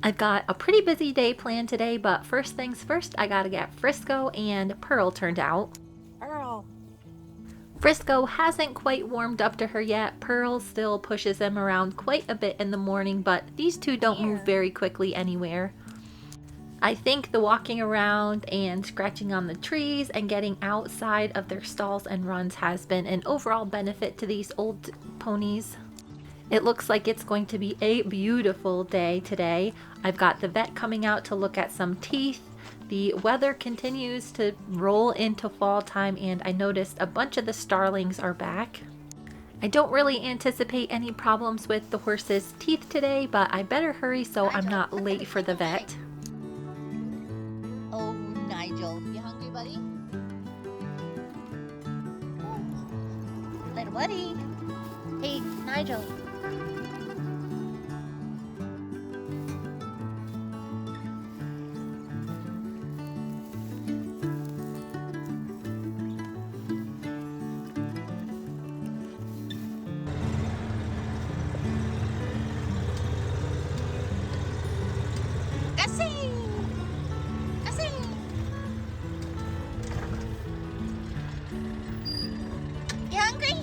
I've got a pretty busy day planned today, but first things first, I gotta get Frisco and Pearl turned out. Pearl. Frisco hasn't quite warmed up to her yet. Pearl still pushes him around quite a bit in the morning, but these two don't move very quickly anywhere. I think the walking around and scratching on the trees and getting outside of their stalls and runs has been an overall benefit to these old ponies. It looks like it's going to be a beautiful day today. I've got the vet coming out to look at some teeth. The weather continues to roll into fall time, and I noticed a bunch of the starlings are back. I don't really anticipate any problems with the horse's teeth today, but I better hurry so I'm not late for the vet. Oh, Nigel, you hungry, buddy? Little buddy. Hey, Nigel. You hungry?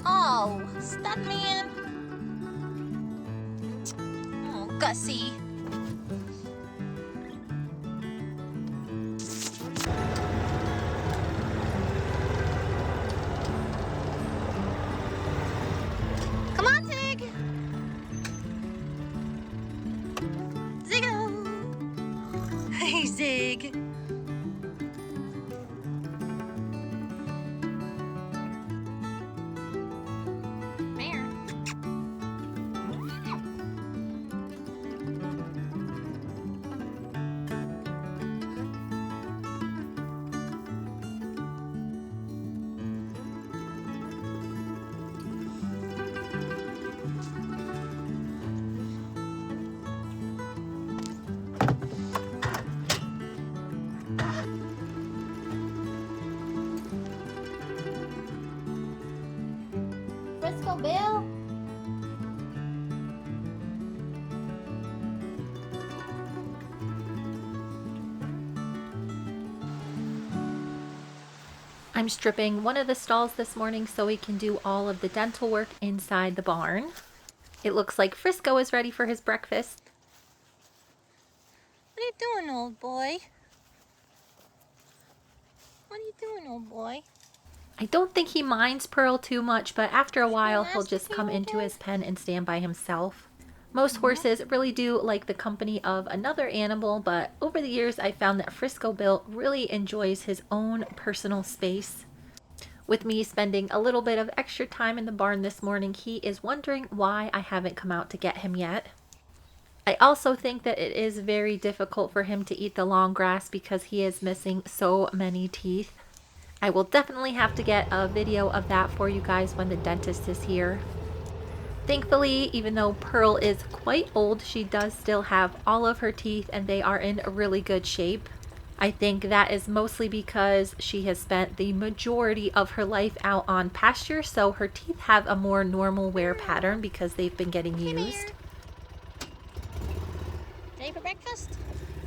Oh, stop, man. Oh, Gussie. Come on, Zig. Ziggo. Hey, Zig. Mare. Frisco Bill. I'm stripping one of the stalls this morning so we can do all of the dental work inside the barn. It looks like Frisco is ready for his breakfast. What are you doing, old boy? What are you doing, old boy? I don't think he minds Pearl too much, but after a while he'll ask just if come you into okay? his pen and stand by himself. Most horses really do like the company of another animal, but over the years I found that Frisco Bill really enjoys his own personal space. With me spending a little bit of extra time in the barn this morning, he is wondering why I haven't come out to get him yet. I also think that it is very difficult for him to eat the long grass because he is missing so many teeth. I will definitely have to get a video of that for you guys when the dentist is here. Thankfully, even though Pearl is quite old, she does still have all of her teeth and they are in really good shape. I think that is mostly because she has spent the majority of her life out on pasture, so her teeth have a more normal wear pattern because they've been getting used. Ready for breakfast?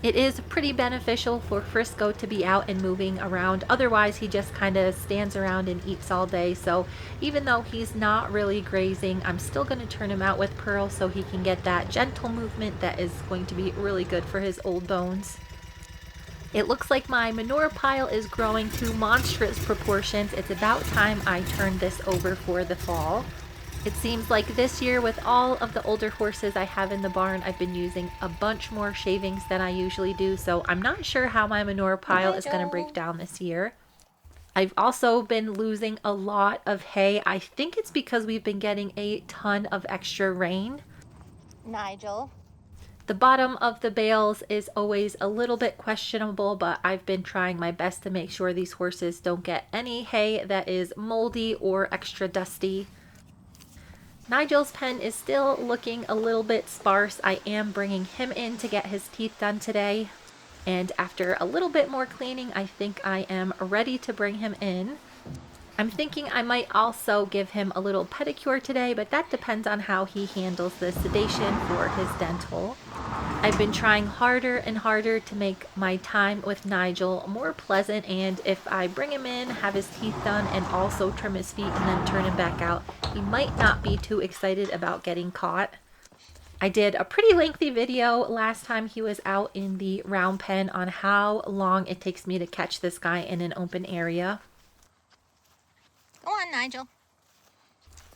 It is pretty beneficial for Frisco to be out and moving around. Otherwise, he just kind of stands around and eats all day. So even though he's not really grazing, I'm still going to turn him out with Pearl so he can get that gentle movement that is going to be really good for his old bones. It looks like my manure pile is growing to monstrous proportions. It's about time I turn this over for the fall. It seems like this year, with all of the older horses I have in the barn, I've been using a bunch more shavings than I usually do, so I'm not sure how my manure pile is going to break down this year. I've also been losing a lot of hay. I think it's because we've been getting a ton of extra rain. Nigel. The bottom of the bales is always a little bit questionable, but I've been trying my best to make sure these horses don't get any hay that is moldy or extra dusty. Nigel's pen is still looking a little bit sparse. I am bringing him in to get his teeth done today. And after a little bit more cleaning, I think I am ready to bring him in. I'm thinking I might also give him a little pedicure today, but that depends on how he handles the sedation for his dental. I've been trying harder and harder to make my time with Nigel more pleasant, and if I bring him in, have his teeth done, and also trim his feet and then turn him back out, he might not be too excited about getting caught. I did a pretty lengthy video last time he was out in the round pen on how long it takes me to catch this guy in an open area. Go on, Nigel.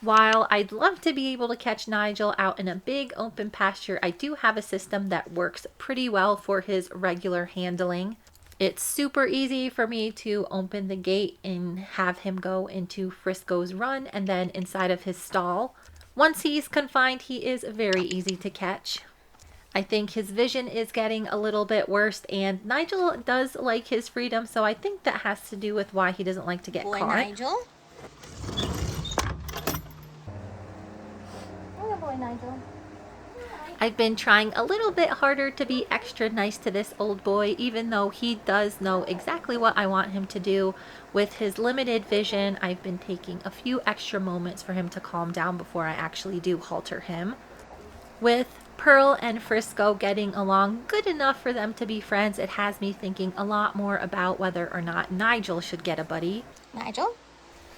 While I'd love to be able to catch Nigel out in a big open pasture, I do have a system that works pretty well for his regular handling. It's super easy for me to open the gate and have him go into Frisco's run and then inside of his stall. Once he's confined, he is very easy to catch. I think his vision is getting a little bit worse, and Nigel does like his freedom, so I think that has to do with why he doesn't like to get Boy, caught. Nigel. Boy, Nigel. I've been trying a little bit harder to be extra nice to this old boy, even though he does know exactly what I want him to do. With his limited vision, I've been taking a few extra moments for him to calm down before I actually do halter him. With Pearl and Frisco getting along good enough for them to be friends, it has me thinking a lot more about whether or not Nigel should get a buddy. Nigel?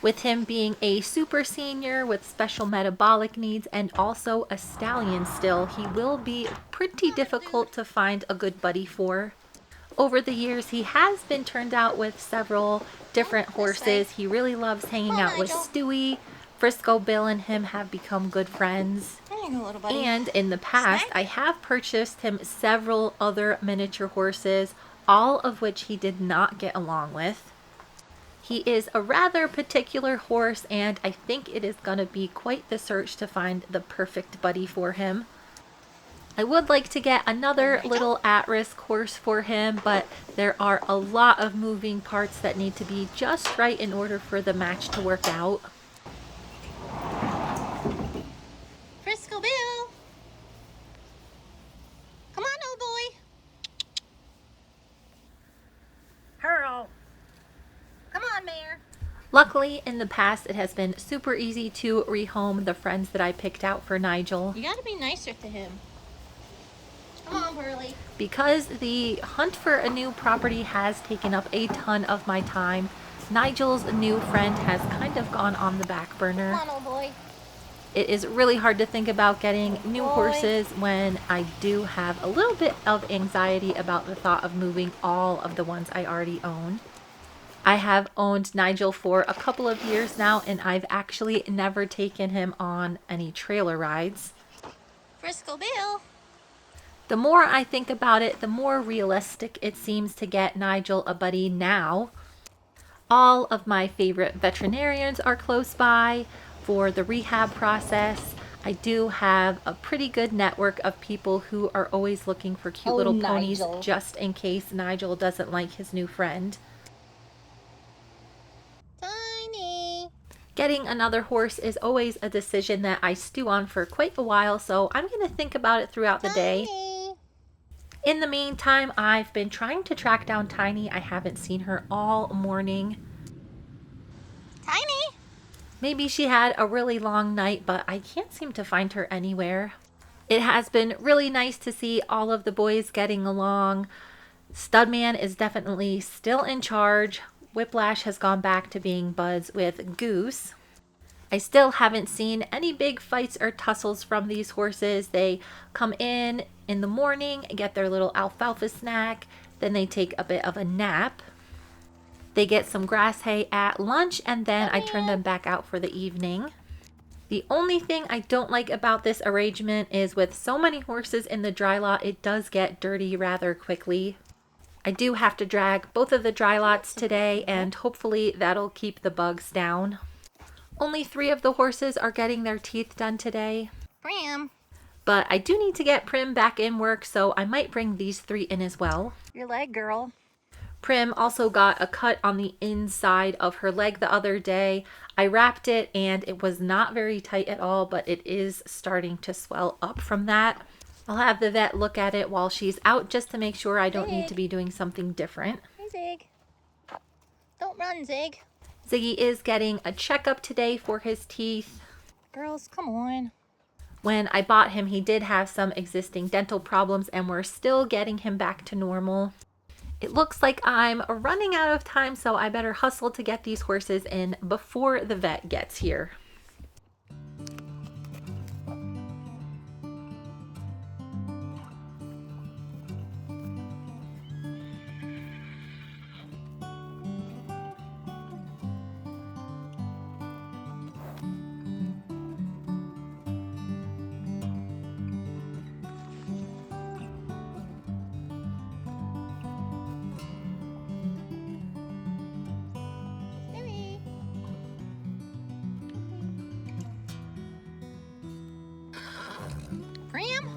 With him being a super senior with special metabolic needs and also a stallion still, he will be pretty difficult to find a good buddy for. Over the years, he has been turned out with several different horses. He really loves hanging out with Stewy. Frisco, Bill, and him have become good friends. Little buddy. And in the past, I have purchased him several other miniature horses, all of which he did not get along with. He is a rather particular horse, and I think it is going to be quite the search to find the perfect buddy for him. I would like to get another little at-risk horse for him, but there are a lot of moving parts that need to be just right in order for the match to work out. Frisco Bill. Come on, old boy. Pearl. Come on, Mayor. Luckily, in the past, it has been super easy to rehome the friends that I picked out for Nigel. You gotta be nicer to him. Come on, Pearly. Because the hunt for a new property has taken up a ton of my time, Nigel's new friend has kind of gone on the back burner. Come on, old boy. It is really hard to think about getting new horses when I do have a little bit of anxiety about the thought of moving all of the ones I already own. I have owned Nigel for a couple of years now, and I've actually never taken him on any trailer rides. Frisco Bill. The more I think about it, the more realistic it seems to get Nigel a buddy now. All of my favorite veterinarians are close by for the rehab process. I do have a pretty good network of people who are always looking for cute little ponies just in case Nigel doesn't like his new friend. Tiny. Getting another horse is always a decision that I stew on for quite a while, so I'm going to think about it throughout the day. In the meantime, I've been trying to track down Tiny. I haven't seen her all morning. Tiny. Maybe she had a really long night, but I can't seem to find her anywhere. It has been really nice to see all of the boys getting along. Studman is definitely still in charge. Whiplash has gone back to being buds with Goose. I still haven't seen any big fights or tussles from these horses. They come in the morning, get their little alfalfa snack, then they take a bit of a nap. They get some grass hay at lunch, and then I turn them back out for the evening. The only thing I don't like about this arrangement is with so many horses in the dry lot, it does get dirty rather quickly. I do have to drag both of the dry lots today, and hopefully that'll keep the bugs down. Only 3 of the horses are getting their teeth done today. Prim. But I do need to get Prim back in work, so I might bring these 3 in as well. Your leg, girl. Prim also got a cut on the inside of her leg the other day. I wrapped it and it was not very tight at all, but it is starting to swell up from that. I'll have the vet look at it while she's out just to make sure I don't need to Zig. be doing something different. Hey, Zig. Don't run, Zig. Ziggy is getting a checkup today for his teeth. Girls, come on. When I bought him, he did have some existing dental problems and we're still getting him back to normal. It looks like I'm running out of time, so I better hustle to get these horses in before the vet gets here. Stewy. Prim?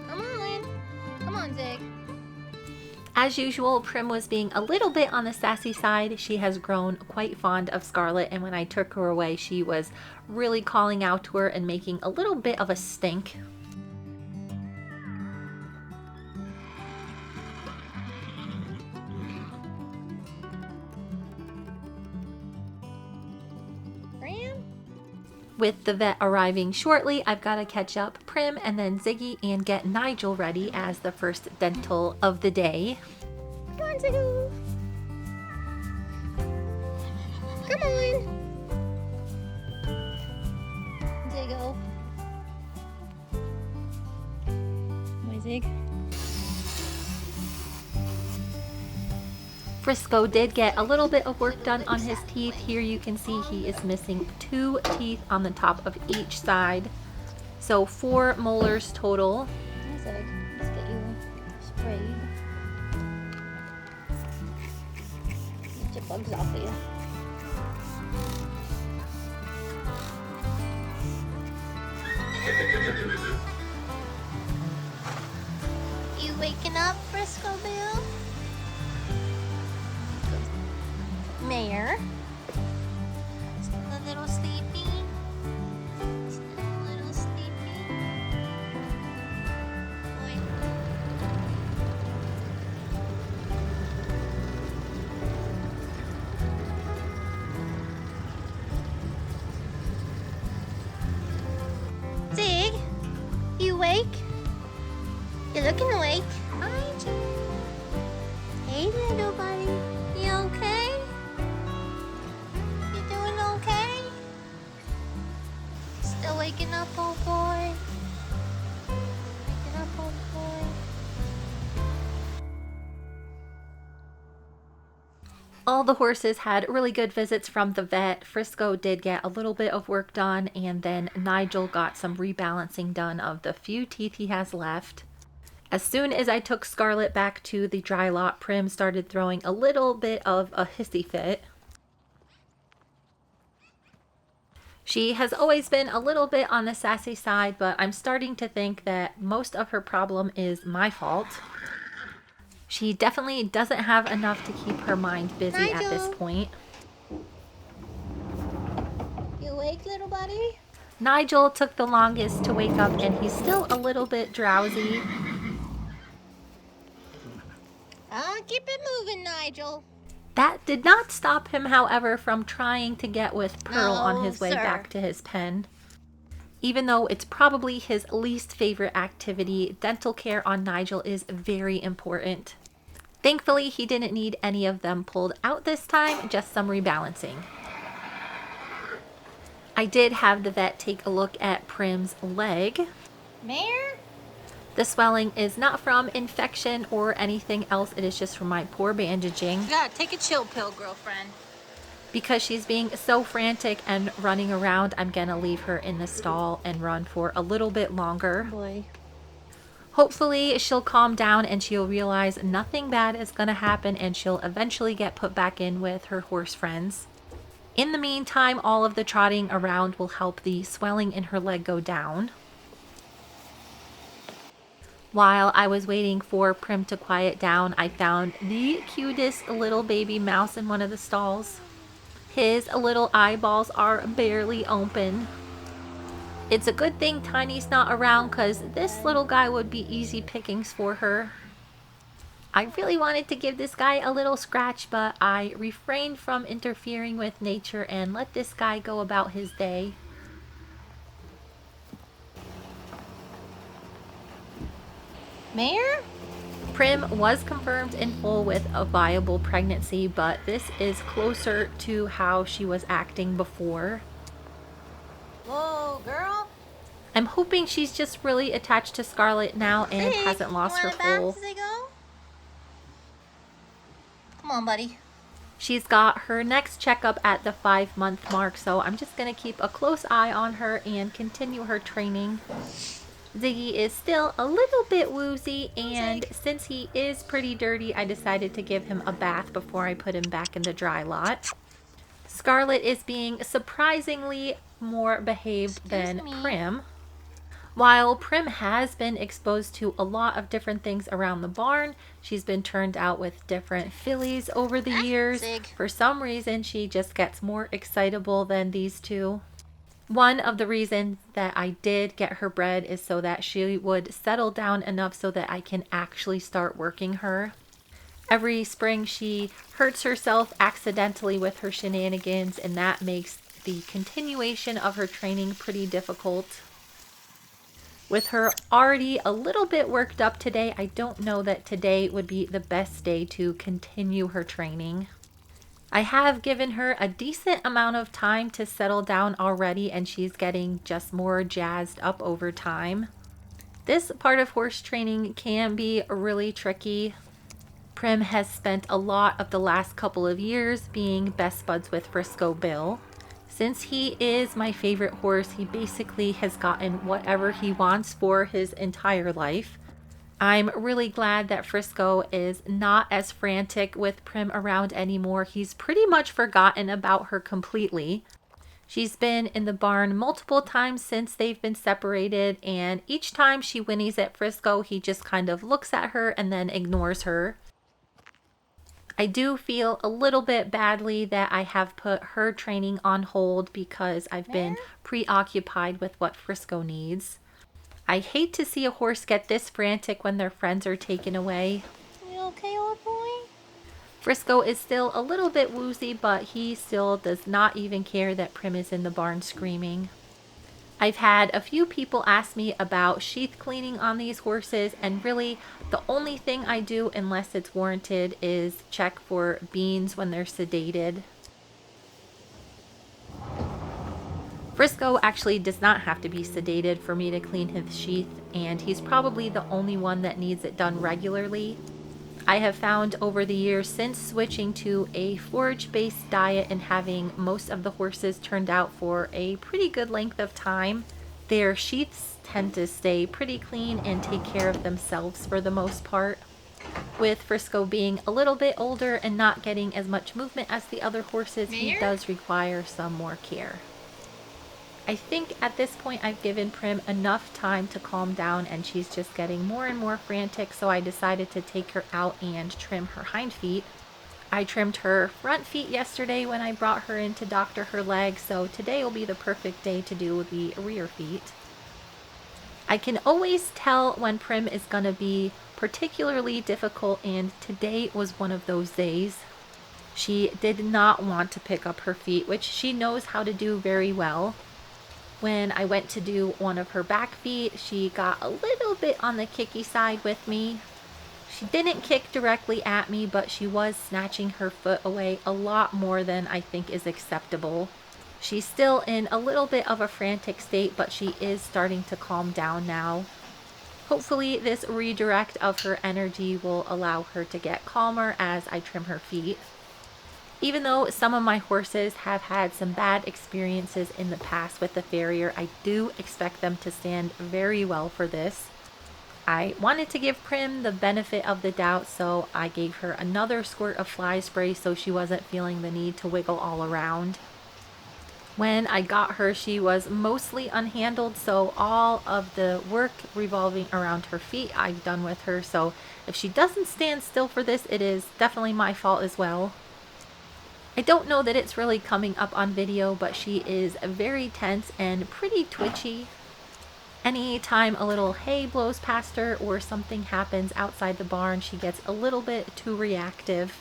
Come on. Come on, Zig. As usual, Prim was being a little bit on the sassy side. She has grown quite fond of Scarlet, and when I took her away, she was really calling out to her and making a little bit of a stink. Prim? With the vet arriving shortly, I've got to catch up Prim and then Ziggy and get Nigel ready as the first dental of the day. Come on, Ziggy. Come on. Ziggo. My Zig. Frisco did get a little bit of work done on his teeth. Here you can see he is missing 2 teeth on the top of each side. So 4 molars total. My Zig. Let's get you sprayed. Get your bugs off of you. You waking up, Frisco Bill? Mayor. Still a little sleepy. Still a little sleepy. Boy. Zig, you awake? You're looking awake. Nigel. Hey, little buddy. You okay? You doing okay? Still waking up, old boy? Waking up, old boy? All the horses had really good visits from the vet. Frisco did get a little bit of work done, and then Nigel got some rebalancing done of the few teeth he has left. As soon as I took Scarlet back to the dry lot, Prim started throwing a little bit of a hissy fit. She has always been a little bit on the sassy side, but I'm starting to think that most of her problem is my fault. She definitely doesn't have enough to keep her mind busy at this Nigel. point. You awake, little buddy? Nigel took the longest to wake up, and he's still a little bit drowsy. Keep it moving, Nigel. That did not stop him, however, from trying to get with Pearl on his way sir. back to his pen. Even though it's probably his least favorite activity, dental care on Nigel is very important. Thankfully, he didn't need any of them pulled out this time, just some rebalancing. I did have the vet take a look at Prim's leg. Mayor? The swelling is not from infection or anything else, it is just from my poor bandaging. Yeah, take a chill pill, girlfriend. Because she's being so frantic and running around, I'm gonna leave her in the stall and run for a little bit longer. Boy. Hopefully she'll calm down and she'll realize nothing bad is gonna happen and she'll eventually get put back in with her horse friends. In the meantime, all of the trotting around will help the swelling in her leg go down. While I was waiting for Prim to quiet down, I found the cutest little baby mouse in one of the stalls. His little eyeballs are barely open. It's a good thing Tiny's not around because this little guy would be easy pickings for her. I really wanted to give this guy a little scratch, but I refrained from interfering with nature and let this guy go about his day. Mayor? Prim was confirmed in full with a viable pregnancy, but this is closer to how she was acting before. Whoa, girl. I'm hoping she's just really attached to Scarlet now and Zig, hasn't lost her wanna back, full. Ziggo? Come on, buddy. She's got her next checkup at the 5-month mark, so I'm just going to keep a close eye on her and continue her training. Ziggy is still a little bit woozy, and since he is pretty dirty, I decided to give him a bath before I put him back in the dry lot. Scarlet is being surprisingly more behaved than Prim. While Prim has been exposed to a lot of different things around the barn, she's been turned out with different fillies over the years. Zig. For some reason, she just gets more excitable than these two. One of the reasons that I did get her bred is so that she would settle down enough so that I can actually start working her. Every spring she hurts herself accidentally with her shenanigans, and that makes the continuation of her training pretty difficult. With her already a little bit worked up today, I don't know that today would be the best day to continue her training. I have given her a decent amount of time to settle down already, and she's getting just more jazzed up over time. This part of horse training can be really tricky. Prim has spent a lot of the last couple of years being best buds with Frisco Bill. Since he is my favorite horse, he basically has gotten whatever he wants for his entire life. I'm really glad that Frisco is not as frantic with Prim around anymore. He's pretty much forgotten about her completely. She's been in the barn multiple times since they've been separated, and each time she whinnies at Frisco, he just kind of looks at her and then ignores her. I do feel a little bit badly that I have put her training on hold because I've been preoccupied with what Frisco needs. I hate to see a horse get this frantic when their friends are taken away. You okay, old boy? Frisco is still a little bit woozy, but he still does not even care that Prim is in the barn screaming. I've had a few people ask me about sheath cleaning on these horses, and really the only thing I do unless it's warranted is check for beans when they're sedated. Frisco actually does not have to be sedated for me to clean his sheath, and he's probably the only one that needs it done regularly. I have found over the years since switching to a forage-based diet and having most of the horses turned out for a pretty good length of time, their sheaths tend to stay pretty clean and take care of themselves for the most part. With Frisco being a little bit older and not getting as much movement as the other horses, he does require some more care. I think at this point I've given Prim enough time to calm down, and she's just getting more and more frantic, so I decided to take her out and trim her hind feet. I trimmed her front feet yesterday when I brought her in to doctor her legs, so today will be the perfect day to do the rear feet. I can always tell when Prim is going to be particularly difficult, and today was one of those days. She did not want to pick up her feet, which she knows how to do very well. When I went to do one of her back feet, she got a little bit on the kicky side with me. She didn't kick directly at me, but she was snatching her foot away a lot more than I think is acceptable. She's still in a little bit of a frantic state, but she is starting to calm down now. Hopefully this redirect of her energy will allow her to get calmer as I trim her feet. Even though some of my horses have had some bad experiences in the past with the farrier, I do expect them to stand very well for this. I wanted to give Prim the benefit of the doubt, so I gave her another squirt of fly spray so she wasn't feeling the need to wiggle all around. When I got her, she was mostly unhandled, so all of the work revolving around her feet I've done with her, so if she doesn't stand still for this, it is definitely my fault as well. I don't know that it's really coming up on video, but she is very tense and pretty twitchy. Anytime a little hay blows past her or something happens outside the barn, she gets a little bit too reactive.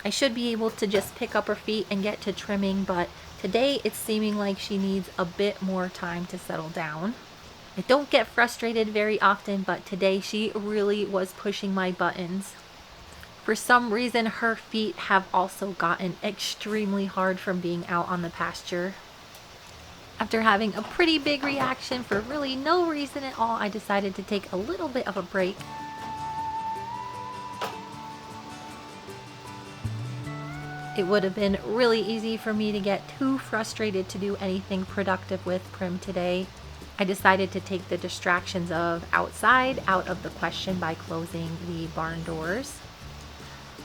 I should be able to just pick up her feet and get to trimming, but today it's seeming like she needs a bit more time to settle down. I don't get frustrated very often, but today she really was pushing my buttons. For some reason, her feet have also gotten extremely hard from being out on the pasture. After having a pretty big reaction for really no reason at all, I decided to take a little bit of a break. It would have been really easy for me to get too frustrated to do anything productive with Prim today. I decided to take the distractions of outside out of the question by closing the barn doors.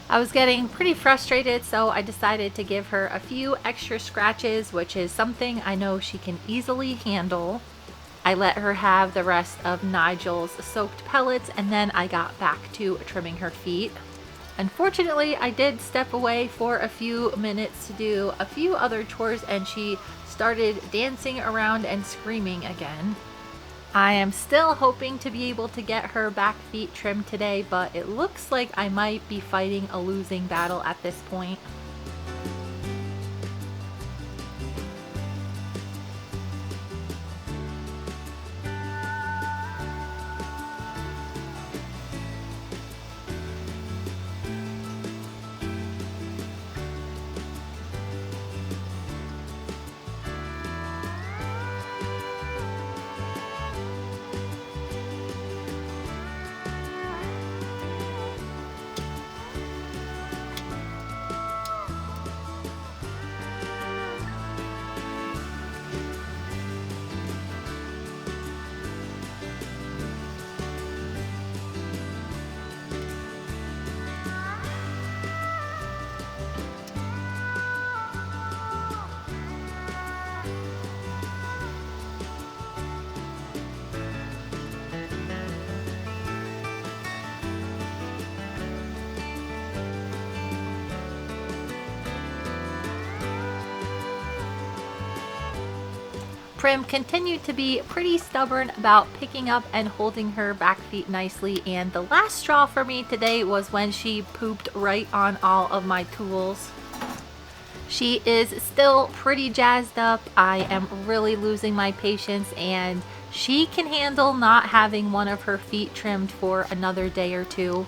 I was getting pretty frustrated, so I decided to give her a few extra scratches, which is something I know she can easily handle. I let her have the rest of Nigel's soaked pellets, and then I got back to trimming her feet. Unfortunately, I did step away for a few minutes to do a few other chores, and she started dancing around and screaming again. I am still hoping to be able to get her back feet trimmed today, but it looks like I might be fighting a losing battle at this point. Prim continued to be pretty stubborn about picking up and holding her back feet nicely, and the last straw for me today was when she pooped right on all of my tools. She is still pretty jazzed up. I am really losing my patience, and she can handle not having one of her feet trimmed for another day or two.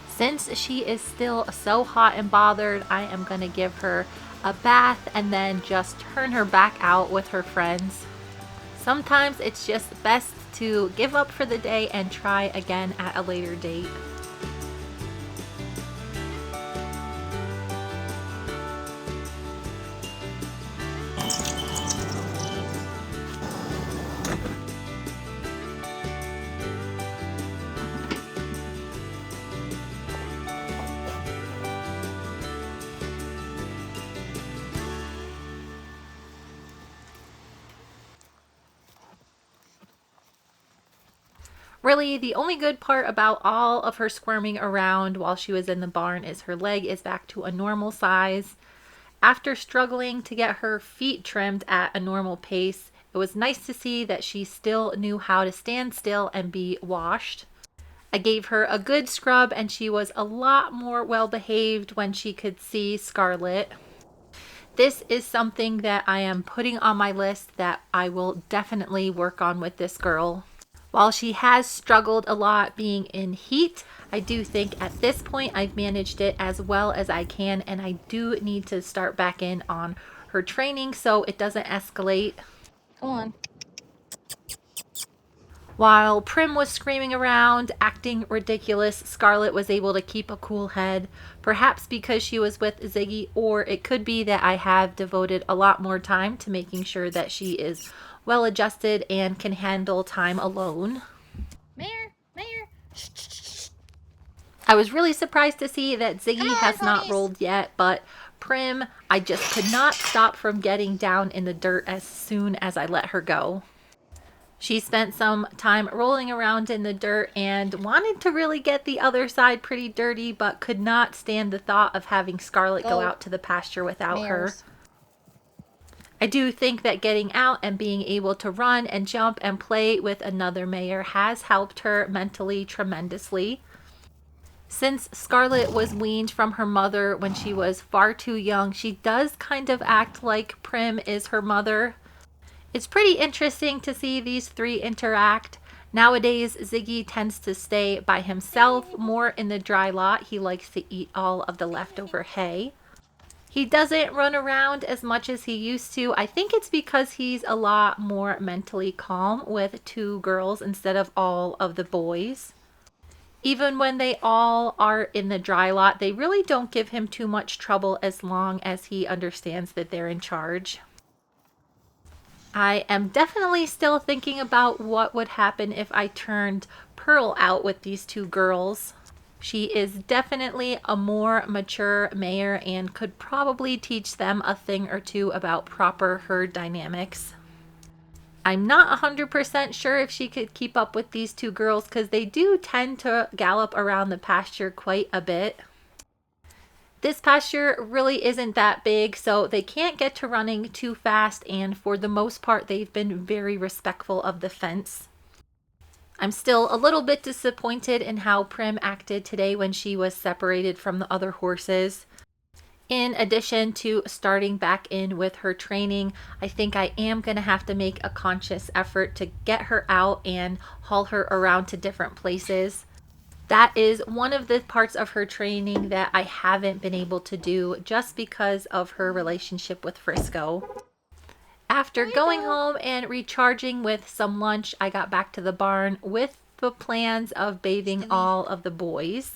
Since she is still so hot and bothered, I am going to give her a bath and then just turn her back out with her friends. Sometimes it's just best to give up for the day and try again at a later date. Really, the only good part about all of her squirming around while she was in the barn is her leg is back to a normal size. After struggling to get her feet trimmed at a normal pace, it was nice to see that she still knew how to stand still and be washed. I gave her a good scrub, and she was a lot more well behaved when she could see Scarlet. This is something that I am putting on my list that I will definitely work on with this girl. While she has struggled a lot being in heat, I do think at this point I've managed it as well as I can, and I do need to start back in on her training so it doesn't escalate. Come on. While Prim was screaming around, acting ridiculous, Scarlet was able to keep a cool head, perhaps because she was with Ziggy, or it could be that I have devoted a lot more time to making sure that she is well adjusted and can handle time alone. Mayor. I was really surprised to see that Ziggy Come on, has not ponies. rolled yet, but Prim, I just could not stop from getting down in the dirt as soon as I let her go. She spent some time rolling around in the dirt and wanted to really get the other side pretty dirty, but could not stand the thought of having Scarlet go out to the pasture without her. I do think that getting out and being able to run and jump and play with another mare has helped her mentally tremendously. Since Scarlet was weaned from her mother when she was far too young, she does kind of act like Prim is her mother. It's pretty interesting to see these three interact. Nowadays, Ziggy tends to stay by himself more in the dry lot. He likes to eat all of the leftover hay. He doesn't run around as much as he used to. I think it's because he's a lot more mentally calm with two girls instead of all of the boys. Even when they all are in the dry lot, they really don't give him too much trouble as long as he understands that they're in charge. I am definitely still thinking about what would happen if I turned Pearl out with these two girls. She is definitely a more mature mare and could probably teach them a thing or two about proper herd dynamics. I'm not 100% sure if she could keep up with these two girls because they do tend to gallop around the pasture quite a bit. This pasture really isn't that big, so they can't get to running too fast, and for the most part, they've been very respectful of the fence. I'm still a little bit disappointed in how Prim acted today when she was separated from the other horses. In addition to starting back in with her training, I think I am going to have to make a conscious effort to get her out and haul her around to different places. That is one of the parts of her training that I haven't been able to do just because of her relationship with Frisco. After going home and recharging with some lunch, I got back to the barn with the plans of bathing all of the boys.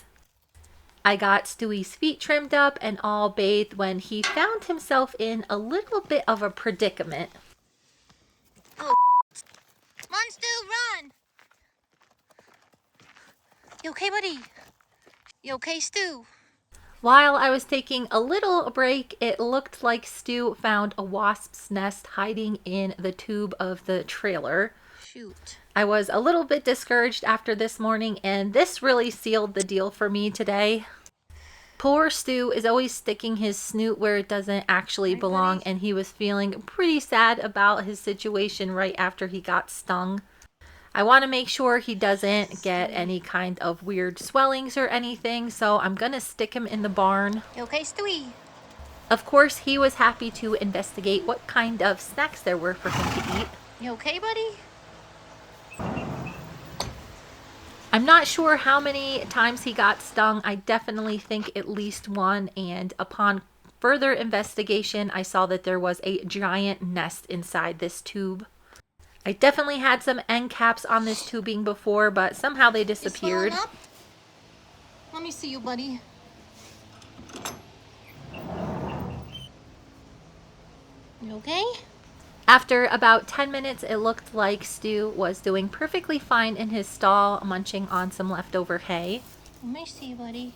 I got Stewy's feet trimmed up and all bathed when he found himself in a little bit of a predicament. Oh, come on, Stu, run! You okay, buddy? You okay, Stu? While I was taking a little break, it looked like Stu found a wasp's nest hiding in the tube of the trailer. Shoot. I was a little bit discouraged after this morning, and this really sealed the deal for me today. Poor Stu is always sticking his snoot where it doesn't actually belong, and he was feeling pretty sad about his situation right after he got stung. I want to make sure he doesn't get any kind of weird swellings or anything, so I'm going to stick him in the barn. You okay, Stewy? Of course, he was happy to investigate what kind of snacks there were for him to eat. You okay, buddy? I'm not sure how many times he got stung. I definitely think at least one, and upon further investigation, I saw that there was a giant nest inside this tube. I definitely had some end caps on this tubing before, but somehow they disappeared. Let me see you, buddy. You okay? After about 10 minutes, it looked like Stu was doing perfectly fine in his stall, munching on some leftover hay. Let me see you, buddy.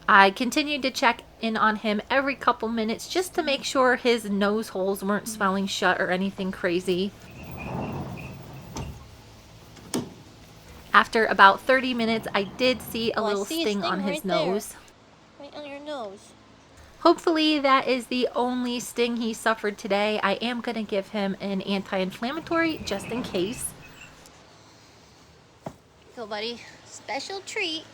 I continued to check in on him every couple minutes just to make sure his nose holes weren't swelling shut or anything crazy. After about 30 minutes, I did see a little sting on his nose. Right on your nose. Hopefully that is the only sting he suffered today. I am going to give him an anti-inflammatory just in case. Go, buddy. Special treat.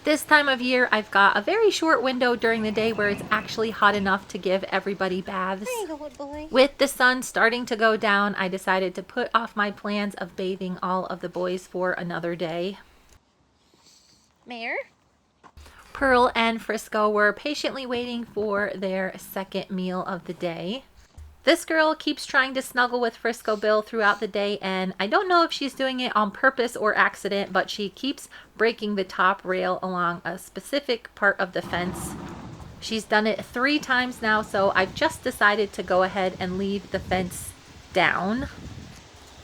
This time of year, I've got a very short window during the day where it's actually hot enough to give everybody baths. There you go, good boy. With the sun starting to go down, I decided to put off my plans of bathing all of the boys for another day. Mare? Pearl and Frisco were patiently waiting for their second meal of the day. This girl keeps trying to snuggle with Frisco Bill throughout the day, and I don't know if she's doing it on purpose or accident, but she keeps breaking the top rail along a specific part of the fence. She's done it 3 times now, so I've just decided to go ahead and leave the fence down.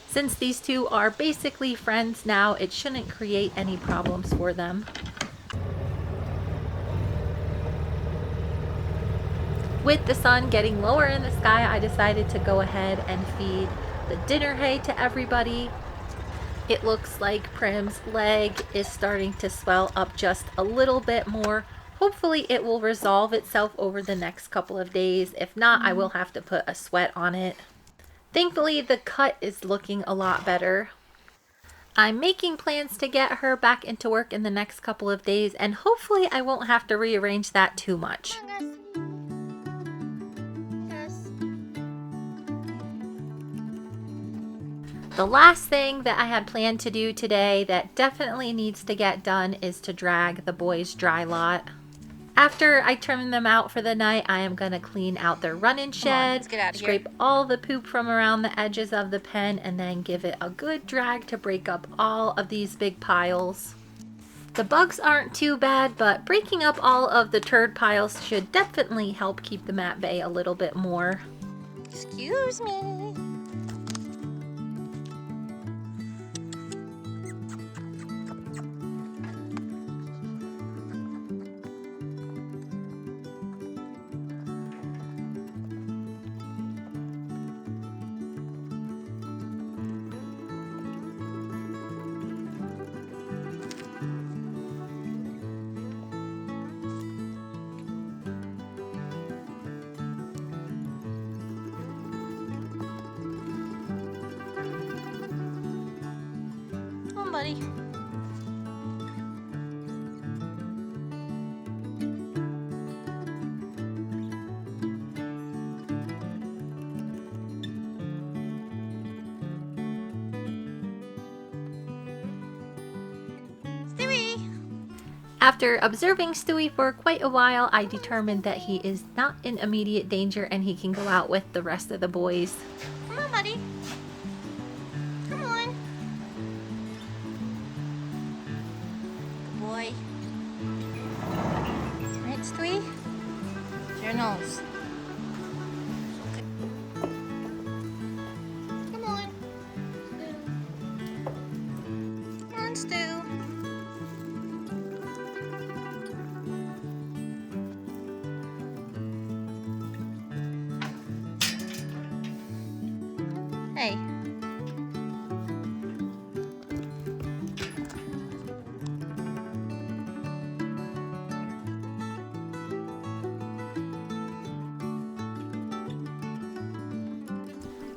Since these two are basically friends now, it shouldn't create any problems for them. With the sun getting lower in the sky, I decided to go ahead and feed the dinner hay to everybody. It looks like Prim's leg is starting to swell up just a little bit more. Hopefully it will resolve itself over the next couple of days. If not, I will have to put a sweat on it. Thankfully, the cut is looking a lot better. I'm making plans to get her back into work in the next couple of days, and hopefully I won't have to rearrange that too much. The last thing that I had planned to do today that definitely needs to get done is to drag the boys' dry lot. After I trim them out for the night, I am going to clean out their run-in shed, scrape all the poop from around the edges of the pen, and then give it a good drag to break up all of these big piles. The bugs aren't too bad, but breaking up all of the turd piles should definitely help keep them at bay a little bit more. Excuse me. Come on, buddy. Stewy! After observing Stewy for quite a while, I determined that he is not in immediate danger and he can go out with the rest of the boys. Come on, buddy. Come on. Good boy. Right, Stewy? It's your nose. Come on. Come on, Stu. Hey.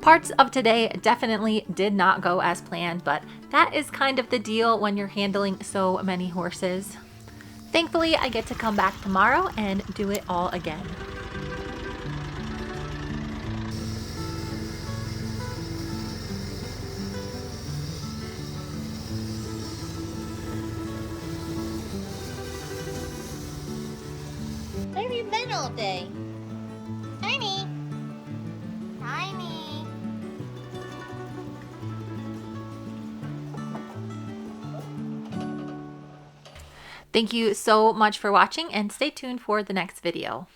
Parts of today definitely did not go as planned, but that is kind of the deal when you're handling so many horses. Thankfully, I get to come back tomorrow and do it all again. Where have you been all day? Tiny. Tiny. Thank you so much for watching and stay tuned for the next video.